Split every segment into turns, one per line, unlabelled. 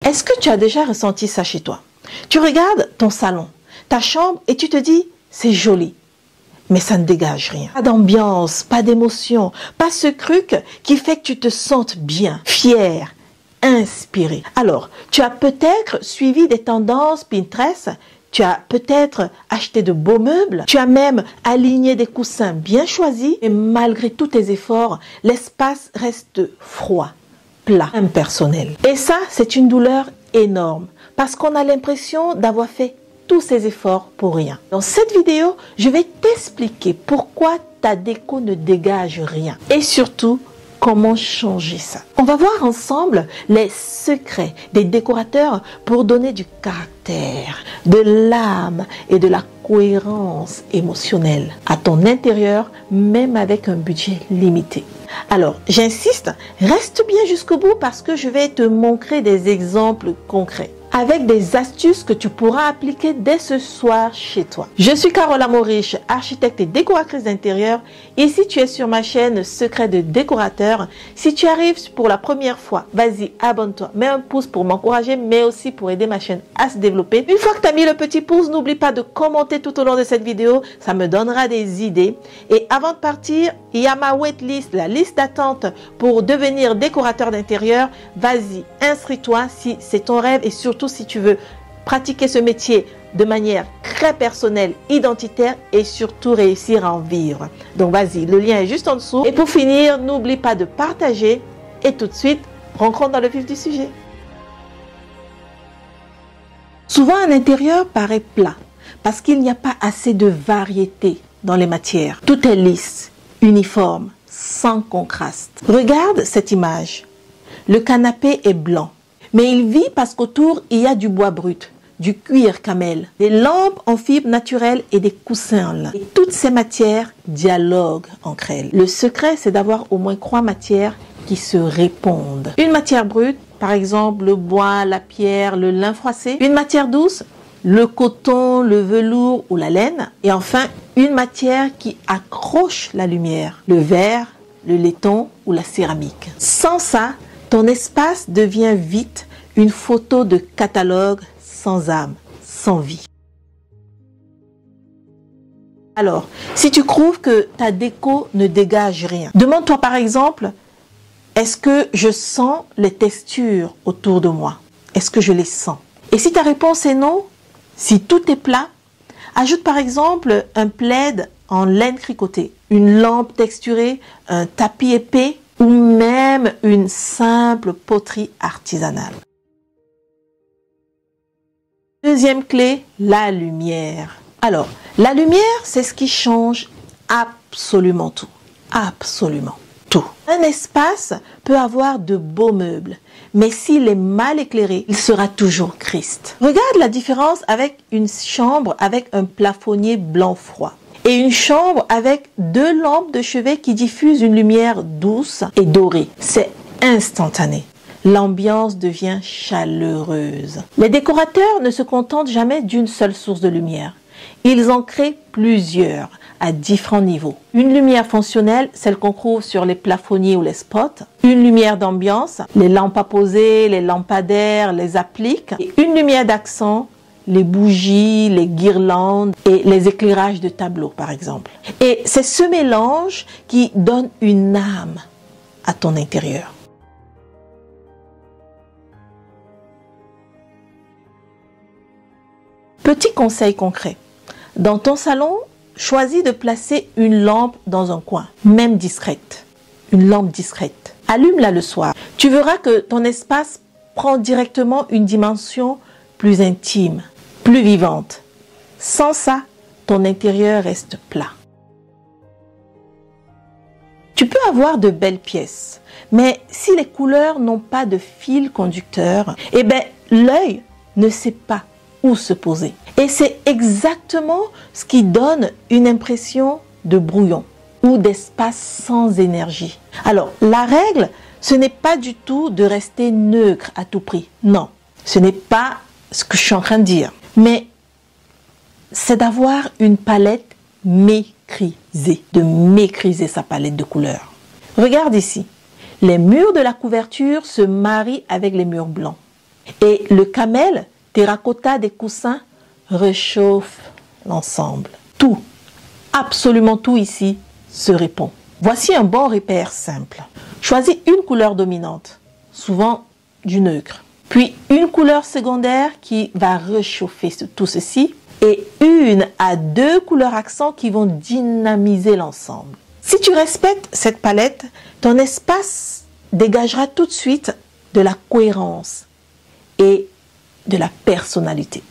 Est-ce que tu as déjà ressenti ça chez toi? Tu regardes ton salon, ta chambre et tu te dis, c'est joli. Mais ça ne dégage rien. Pas d'ambiance, pas d'émotion, pas ce truc qui fait que tu te sentes bien, fier, inspiré. Alors, tu as peut-être suivi des tendances Pinterest, tu as peut-être acheté de beaux meubles, tu as même aligné des coussins bien choisis, et malgré tous tes efforts, l'espace reste froid, plat, impersonnel. Et ça, c'est une douleur énorme, parce qu'on a l'impression d'avoir fait tous ces efforts pour rien. Dans cette vidéo, je vais t'expliquer pourquoi ta déco ne dégage rien et surtout comment changer ça. On va voir ensemble les secrets des décorateurs pour donner du caractère, de l'âme et de la cohérence émotionnelle à ton intérieur, même avec un budget limité. Alors, j'insiste, reste bien jusqu'au bout parce que je vais te montrer des exemples concrets avec des astuces que tu pourras appliquer dès ce soir chez toi. Je suis Carole Amoriche, architecte et décoratrice d'intérieur. Ici, tu es sur ma chaîne Secrets de décorateur. Si tu arrives pour la première fois, vas-y, abonne-toi. Mets un pouce pour m'encourager, mais aussi pour aider ma chaîne à se développer. Une fois que tu as mis le petit pouce, n'oublie pas de commenter tout au long de cette vidéo. Ça me donnera des idées. Et avant de partir, il y a ma waitlist, la liste d'attente pour devenir décorateur d'intérieur. Vas-y, inscris-toi si c'est ton rêve et surtout si tu veux pratiquer ce métier de manière très personnelle, identitaire et surtout réussir à en vivre. Donc vas-y, le lien est juste en dessous. Et pour finir, n'oublie pas de partager et tout de suite, rentrons dans le vif du sujet. Souvent, un intérieur paraît plat parce qu'il n'y a pas assez de variété dans les matières. Tout est lisse, uniforme, sans contraste. Regarde cette image. Le canapé est blanc. Mais il vit parce qu'autour, il y a du bois brut, du cuir camel, des lampes en fibre naturelle et des coussins en lin. Et toutes ces matières dialoguent entre elles. Le secret, c'est d'avoir au moins 3 matières qui se répondent. Une matière brute, par exemple le bois, la pierre, le lin froissé. Une matière douce, le coton, le velours ou la laine. Et enfin, une matière qui accroche la lumière, le verre, le laiton ou la céramique. Sans ça, ton espace devient vite une photo de catalogue sans âme, sans vie. Alors, si tu trouves que ta déco ne dégage rien, demande-toi par exemple, est-ce que je sens les textures autour de moi? Est-ce que je les sens? Et si ta réponse est non, si tout est plat, ajoute par exemple un plaid en laine tricotée, une lampe texturée, un tapis épais, ou même une simple poterie artisanale. Deuxième clé, la lumière. Alors, la lumière, c'est ce qui change absolument tout. Absolument tout. Un espace peut avoir de beaux meubles, mais s'il est mal éclairé, il sera toujours triste. Regarde la différence avec une chambre avec un plafonnier blanc froid et une chambre avec 2 lampes de chevet qui diffusent une lumière douce et dorée. C'est instantané. L'ambiance devient chaleureuse. Les décorateurs ne se contentent jamais d'une seule source de lumière. Ils en créent plusieurs à différents niveaux. Une lumière fonctionnelle, celle qu'on trouve sur les plafonniers ou les spots. Une lumière d'ambiance, les lampes à poser, les lampadaires, les appliques. Et une lumière d'accent, les bougies, les guirlandes et les éclairages de tableaux, par exemple. Et c'est ce mélange qui donne une âme à ton intérieur. Petit conseil concret. Dans ton salon, choisis de placer une lampe dans un coin, même discrète. Une lampe discrète. Allume-la le soir. Tu verras que ton espace prend directement une dimension plus intime, plus vivante. Sans ça, ton intérieur reste plat. Tu peux avoir de belles pièces, mais si les couleurs n'ont pas de fil conducteur, eh bien, l'œil ne sait pas où se poser. Et c'est exactement ce qui donne une impression de brouillon ou d'espace sans énergie. Alors, la règle, ce n'est pas du tout de rester neutre à tout prix. Non, ce n'est pas ce que je suis en train de dire. Mais c'est d'avoir une palette maîtrisée, de maîtriser sa palette de couleurs. Regarde ici, les murs de la couverture se marient avec les murs blancs. Et le camel, terracotta des coussins réchauffe l'ensemble. Tout, absolument tout ici se répond. Voici un bon repère simple. Choisis une couleur dominante, souvent du neutre. Puis une couleur secondaire qui va réchauffer tout ceci et 1 à 2 couleurs accents qui vont dynamiser l'ensemble. Si tu respectes cette palette, ton espace dégagera tout de suite de la cohérence et de la personnalité.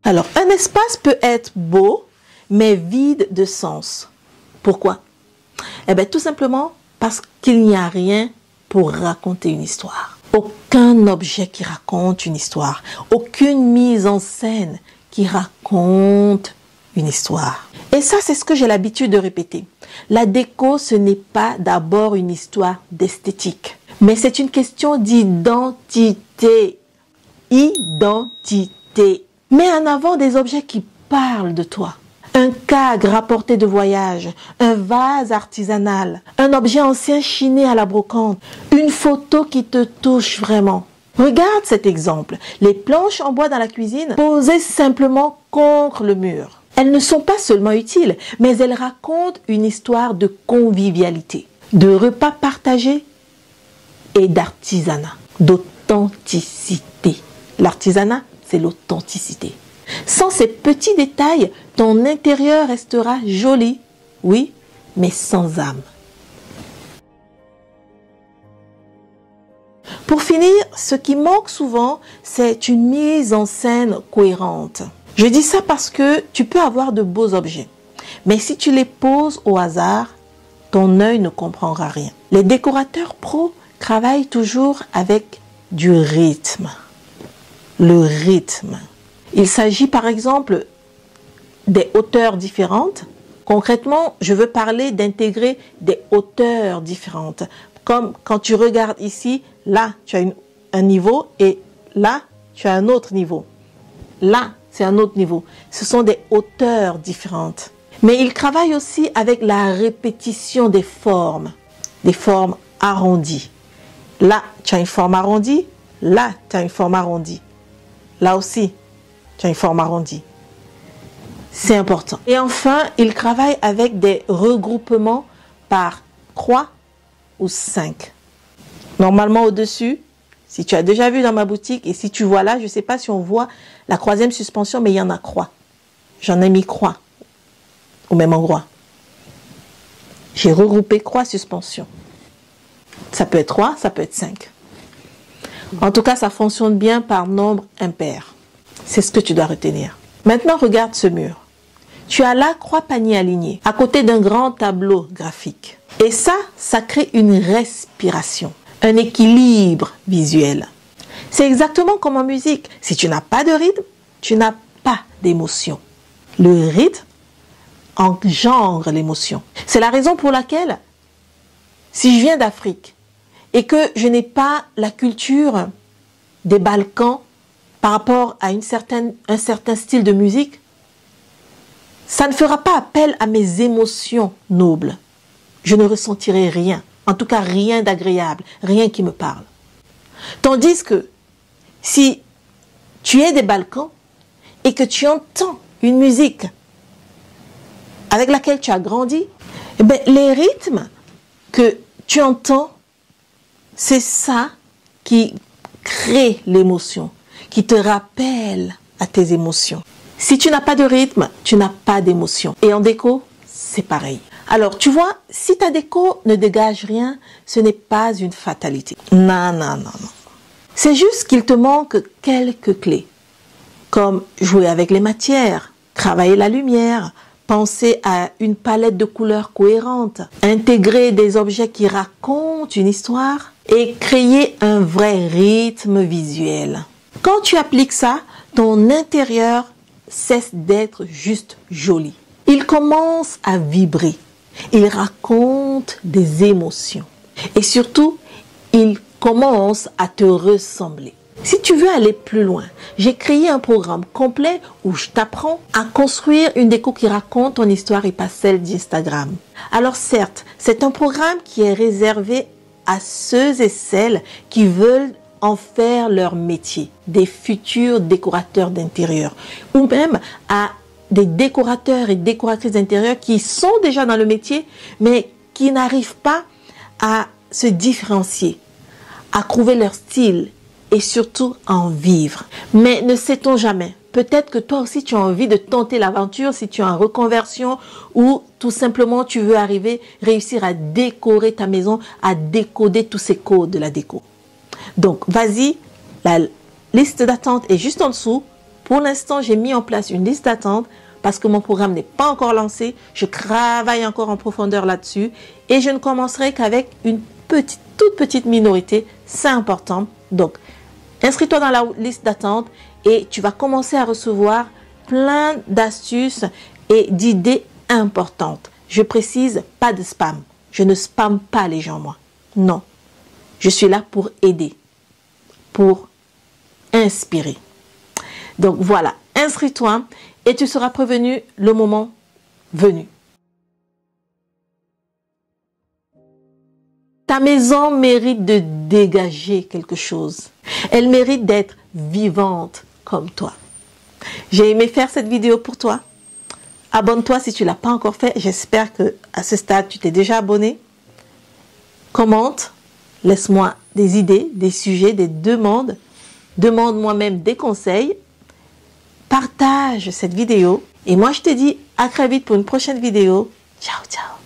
Alors, un espace peut être beau, mais vide de sens. Pourquoi? Eh bien, tout simplement parce qu'il n'y a rien pour raconter une histoire. Aucun objet qui raconte une histoire. Aucune mise en scène qui raconte une histoire. Et ça, c'est ce que j'ai l'habitude de répéter. La déco, ce n'est pas d'abord une histoire d'esthétique, mais c'est une question d'identité. Identité. Mets en avant des objets qui parlent de toi. Un cadre rapporté de voyage, un vase artisanal, un objet ancien chiné à la brocante, une photo qui te touche vraiment. Regarde cet exemple. Les planches en bois dans la cuisine, posées simplement contre le mur. Elles ne sont pas seulement utiles, mais elles racontent une histoire de convivialité, de repas partagés et d'artisanat, d'authenticité. L'artisanat, c'est l'authenticité. Sans ces petits détails, ton intérieur restera joli, oui, mais sans âme. Pour finir, ce qui manque souvent, c'est une mise en scène cohérente. Je dis ça parce que tu peux avoir de beaux objets, mais si tu les poses au hasard, ton œil ne comprendra rien. Les décorateurs pros travaillent toujours avec du rythme. Le rythme. Il s'agit par exemple des hauteurs différentes. Concrètement, je veux parler d'intégrer des hauteurs différentes. Comme quand tu regardes ici, là, tu as un niveau et là, tu as un autre niveau. Là, c'est un autre niveau. Ce sont des hauteurs différentes. Mais il travaille aussi avec la répétition des formes arrondies. Là, tu as une forme arrondie. Là, tu as une forme arrondie. Là aussi, tu as une forme arrondie. C'est important. Et enfin, il travaille avec des regroupements par croix ou 5. Normalement, au-dessus, si tu as déjà vu dans ma boutique, et si tu vois là, je ne sais pas si on voit la 3e suspension, mais il y en a croix. J'en ai mis croix au même endroit. J'ai regroupé croix, suspension. Ça peut être 3, ça peut être 5. En tout cas, ça fonctionne bien par nombre impair. C'est ce que tu dois retenir. Maintenant, regarde ce mur. Tu as la croix-panier alignée à côté d'un grand tableau graphique. Et ça crée une respiration, un équilibre visuel. C'est exactement comme en musique. Si tu n'as pas de rythme, tu n'as pas d'émotion. Le rythme engendre l'émotion. C'est la raison pour laquelle, si je viens d'Afrique et que je n'ai pas la culture des Balkans par rapport à un certain style de musique, ça ne fera pas appel à mes émotions nobles. Je ne ressentirai rien, en tout cas rien d'agréable, rien qui me parle. Tandis que si tu es des Balkans et que tu entends une musique avec laquelle tu as grandi, eh bien, les rythmes que tu entends, c'est ça qui crée l'émotion, qui te rappelle à tes émotions. Si tu n'as pas de rythme, tu n'as pas d'émotion. Et en déco, c'est pareil. Alors, tu vois, si ta déco ne dégage rien, ce n'est pas une fatalité. Non. C'est juste qu'il te manque quelques clés, comme jouer avec les matières, travailler la lumière, penser à une palette de couleurs cohérente, intégrer des objets qui racontent une histoire et créer un vrai rythme visuel. Quand tu appliques ça, ton intérieur cesse d'être juste joli. Il commence à vibrer. Il raconte des émotions. Et surtout, il commence à te ressembler. Si tu veux aller plus loin, j'ai créé un programme complet où je t'apprends à construire une déco qui raconte ton histoire et pas celle d'Instagram. Alors certes, c'est un programme qui est réservé à ceux et celles qui veulent en faire leur métier, des futurs décorateurs d'intérieur, ou même à des décorateurs et décoratrices d'intérieur qui sont déjà dans le métier, mais qui n'arrivent pas à se différencier, à trouver leur style et surtout à en vivre. Mais ne sait-on jamais, peut-être que toi aussi tu as envie de tenter l'aventure si tu es en reconversion ou tout simplement tu veux réussir à décorer ta maison, à décoder tous ces codes de la déco. Donc vas-y, la liste d'attente est juste en dessous. Pour l'instant, j'ai mis en place une liste d'attente parce que mon programme n'est pas encore lancé. Je travaille encore en profondeur là-dessus et je ne commencerai qu'avec une toute petite minorité. C'est important. Donc, inscris-toi dans la liste d'attente et tu vas commencer à recevoir plein d'astuces et d'idées importantes. Je précise, pas de spam. Je ne spamme pas les gens, moi. Non. Je suis là pour aider, pour inspirer. Donc voilà, inscris-toi et tu seras prévenu le moment venu. Ta maison mérite de dégager quelque chose. Elle mérite d'être vivante comme toi. J'ai aimé faire cette vidéo pour toi. Abonne-toi si tu ne l'as pas encore fait. J'espère qu'à ce stade, tu t'es déjà abonné. Commente. Laisse-moi des idées, des sujets, des demandes. Demande-moi même des conseils. Partage cette vidéo. Et moi, je te dis à très vite pour une prochaine vidéo. Ciao, ciao.